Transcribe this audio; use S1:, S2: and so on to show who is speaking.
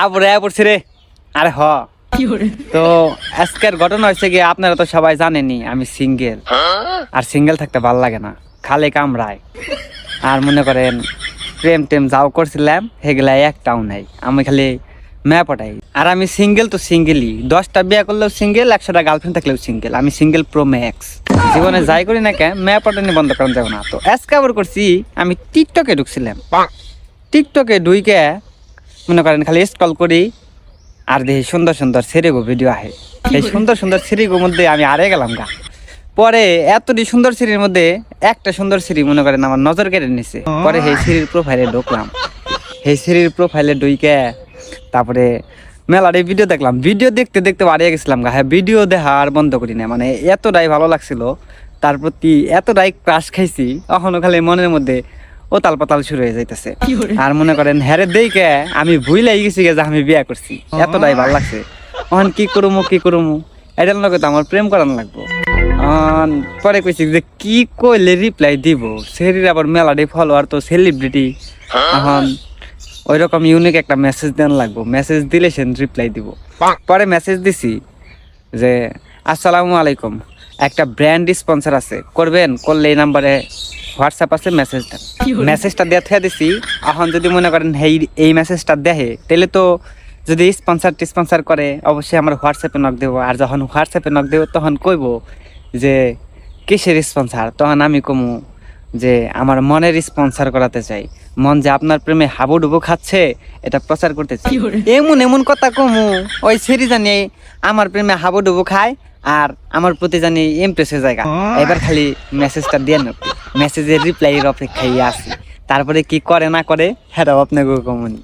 S1: আবরে পড়ছে রে। আরে হ তো আজকের ঘটনা হচ্ছে কি, আপনারা তো সবাই জানেনই আমি সিঙ্গেল। আর সিঙ্গেল থাকতে ভালো লাগে না, খালে কামড়ায়। আর মনে করেন প্রেম টেম যাও করছিলাম সেগুলা একটাও নাই, আমি খালি মেয়ে পটাই। আর আমি সিঙ্গেল তো সিঙ্গেলই, 10টা বিয়ে করলেও সিঙ্গেল, 100টা গার্লফ্রেন্ড থাকলেও সিঙ্গেল। আমি সিঙ্গেল প্রো ম্যাক্স। জীবনে যাই করি না কেন মেয়ে পটানি বন্ধ করেন যাবো না। তো আজকে আবার করছি, আমি টিকটকে ঢুকছিলাম। টিকটকে ঢুকে মনে করেন খালি স্ক্রল করি আর দেখি সুন্দর সুন্দর সিরিগো ভিডিও আহে। এই সুন্দর সুন্দর সিরিগোর মধ্যে আমি আরে গেলাম গা। পরে এতটি সুন্দর সিরির মধ্যে একটা সুন্দর সিরি মনে করেন আমার নজর কেড়ে নিছে। পরে সেই সিরির প্রোফাইলে ঢুকলাম। সেই সিরির প্রোফাইলে ঢুকে তারপরে মেলার এই ভিডিও দেখলাম। ভিডিও দেখতে দেখতে বাড়িয়ে গেছিলাম গা। হ্যাঁ, ভিডিও দেখা আর বন্ধ করি না, মানে এতটাই ভালো লাগছিল, তার প্রতি এতটাই ক্রাশ খাইছি। এখনো খালি মনের মধ্যে ওতাল পাতাল শুরু হয়ে যাইতেছে। আর মনে করেন হ্যারে দেখে আমি ভুলাই গেছি যে আমি বিয়ে করছি, এতটাই ভালো লাগছে। এখন কি করুমু এটার লগে তো আমার প্রেম করানো লাগবো। পরে কইছি যে কি কইলে রিপ্লাই দিব, সেরির আবার মেলাডি ফলোয়ার তো সেলিব্রিটি। এখন ওই রকম ইউনিক একটা মেসেজ দেন লাগবো, মেসেজ দিলে সে রিপ্লাই দিব। পরে মেসেজ দিছি যে আসসালামু আলাইকুম, একটা ব্র্যান্ড স্পন্সর আছে, করবেন? করলে এই নাম্বারে হোয়াটসঅ্যাপ আছে, মেসেজ দেন। মেসেজটা দিয়ে থুয়ে দিছি। এখন যদি মনে করেন এই মেসেজটা দেখে, তাহলে তো যদি স্পন্সর করে অবশ্যই আমার হোয়াটসঅ্যাপে নক দেবো। আর যখন হোয়াটসঅ্যাপে নক দেবো তখন কইব যে কিসের স্পন্সর। তখন আমি কমু যে আমার মনের স্পন্সর করাতে চাই, মন যে আপনার প্রেমে হাবুডুবু খাচ্ছে এটা প্রচার করতে চাই। এমন এমন কথা কমু ওই সেরি জানি আমার প্রেমে হাবুডুবু খায় আর আমার প্রতি জানি ইমপ্রেসের জায়গা। এবার খালি মেসেজটা দিয়ে নেব, মেসেজের রিপ্লাইয়ের অপেক্ষায় আছি। তারপরে কি করে না করে হেরাও আপনাকে কমনি।